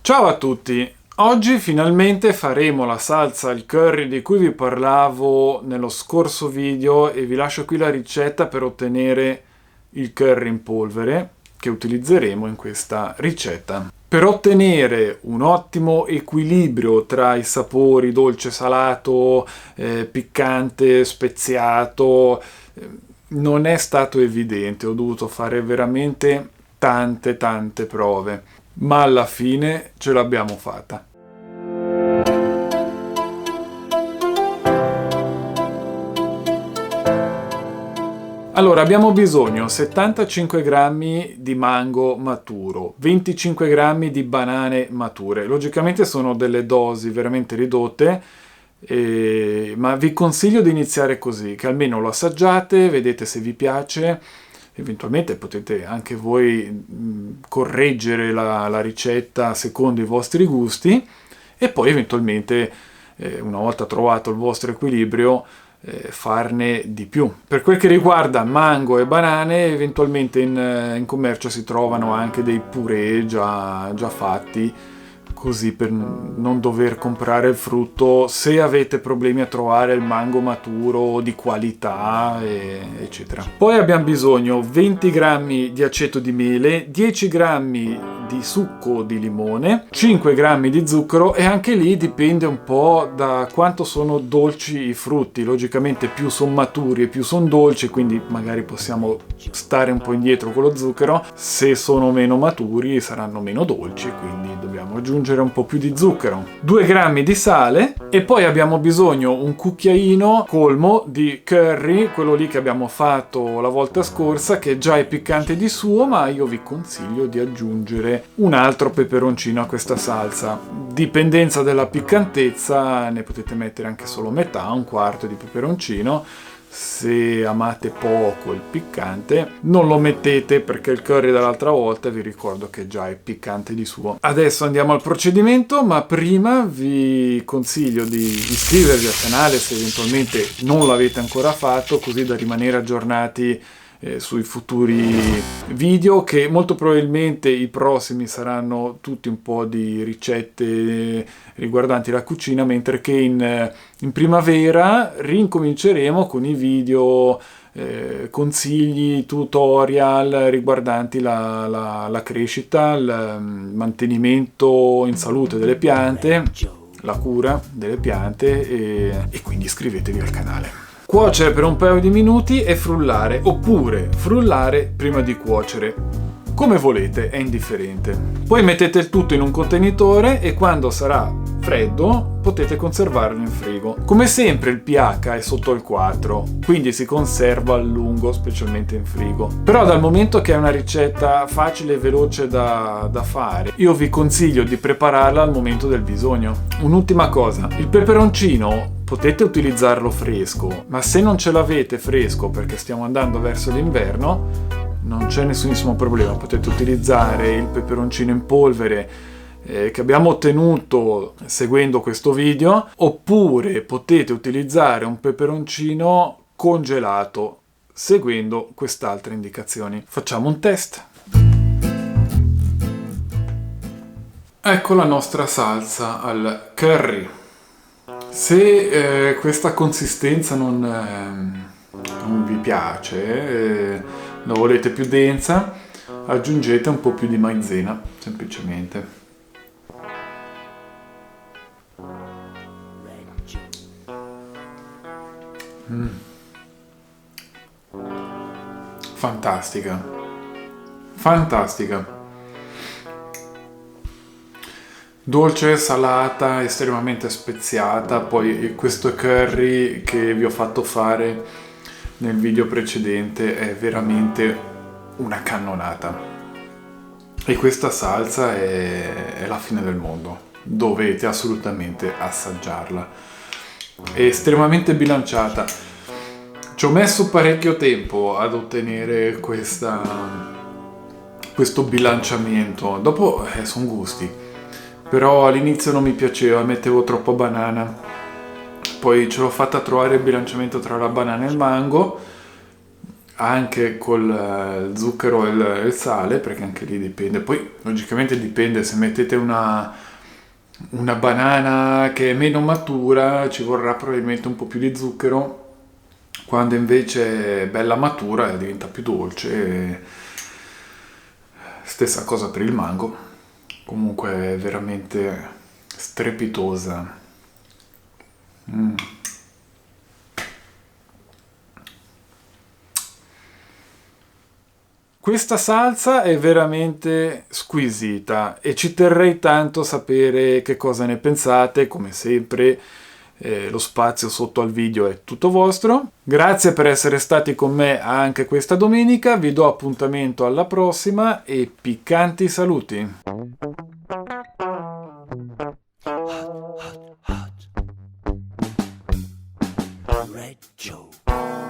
Ciao a tutti! Oggi finalmente faremo la salsa al curry di cui vi parlavo nello scorso video e vi lascio qui la ricetta per ottenere il curry in polvere che utilizzeremo in questa ricetta. Per ottenere un ottimo equilibrio tra i sapori dolce, salato, piccante, speziato, non è stato evidente, ho dovuto fare veramente tante prove. Ma alla fine ce l'abbiamo fatta. Allora, abbiamo bisogno 75 grammi di mango maturo, 25 grammi di banane mature. Logicamente sono delle dosi veramente ridotte, ma vi consiglio di iniziare così, che almeno lo assaggiate, vedete se vi piace. Eventualmente potete anche voi correggere la ricetta secondo i vostri gusti e poi eventualmente, una volta trovato il vostro equilibrio, farne di più. Per quel che riguarda mango e banane, eventualmente in commercio si trovano anche dei purè già fatti, così per non dover comprare il frutto se avete problemi a trovare il mango maturo di qualità, eccetera. Poi abbiamo bisogno 20 grammi di aceto di mele, 10 grammi di succo di limone, 5 grammi di zucchero e anche lì dipende un po' da quanto sono dolci i frutti. Logicamente più sono maturi e più sono dolci, quindi magari possiamo stare un po' indietro con lo zucchero. Se sono meno maturi saranno meno dolci, quindi dobbiamo aggiungere un po' più di zucchero. 2 grammi di sale e poi abbiamo bisogno un cucchiaino colmo di curry, quello lì che abbiamo fatto la volta scorsa, che già è piccante di suo, ma io vi consiglio di aggiungere un altro peperoncino a questa salsa. Dipendenza della piccantezza ne potete mettere anche solo metà, un quarto di peperoncino. Se amate poco il piccante non lo mettete, perché il curry dall'altra volta vi ricordo che già è piccante di suo. Adesso andiamo al procedimento, ma prima vi consiglio di iscrivervi al canale se eventualmente non l'avete ancora fatto, così da rimanere aggiornati sui futuri video, che molto probabilmente i prossimi saranno tutti un po' di ricette riguardanti la cucina, mentre che in primavera rincominceremo con i video consigli, tutorial riguardanti la crescita, il mantenimento in salute delle piante, la cura delle piante e quindi iscrivetevi al canale. Cuocere per un paio di minuti e frullare, oppure frullare prima di cuocere. Come volete, è indifferente. Poi mettete il tutto in un contenitore e quando sarà freddo potete conservarlo in frigo. Come sempre il pH è sotto il 4, quindi si conserva a lungo, specialmente in frigo. Però dal momento che è una ricetta facile e veloce da fare, io vi consiglio di prepararla al momento del bisogno. Un'ultima cosa, il peperoncino potete utilizzarlo fresco, ma se non ce l'avete fresco perché stiamo andando verso l'inverno, non c'è nessunissimo problema, potete utilizzare il peperoncino in polvere che abbiamo ottenuto seguendo questo video, oppure potete utilizzare un peperoncino congelato seguendo quest'altre indicazioni. Facciamo un test. Ecco la nostra salsa al curry. Se questa consistenza non vi piace, la volete più densa, aggiungete un po' più di maizena, semplicemente. Fantastica, fantastica. Dolce, salata, estremamente speziata. Poi questo curry che vi ho fatto fare nel video precedente è veramente una cannonata. E questa salsa è la fine del mondo. Dovete assolutamente assaggiarla. È estremamente bilanciata. Ci ho messo parecchio tempo ad ottenere questo bilanciamento. Dopo sono gusti. Però all'inizio non mi piaceva, mettevo troppa banana. Poi ce l'ho fatta trovare il bilanciamento tra la banana e il mango. anche col zucchero e il sale, perché anche lì dipende. Poi logicamente dipende, se mettete una banana che è meno matura ci vorrà probabilmente un po' più di zucchero, quando invece è bella matura diventa più dolce. Stessa cosa per il mango, comunque è veramente strepitosa. Mm. Questa salsa è veramente squisita e ci terrei tanto a sapere che cosa ne pensate. Come sempre, lo spazio sotto al video è tutto vostro. Grazie per essere stati con me anche questa domenica. Vi do appuntamento alla prossima e piccanti saluti. Red Joe.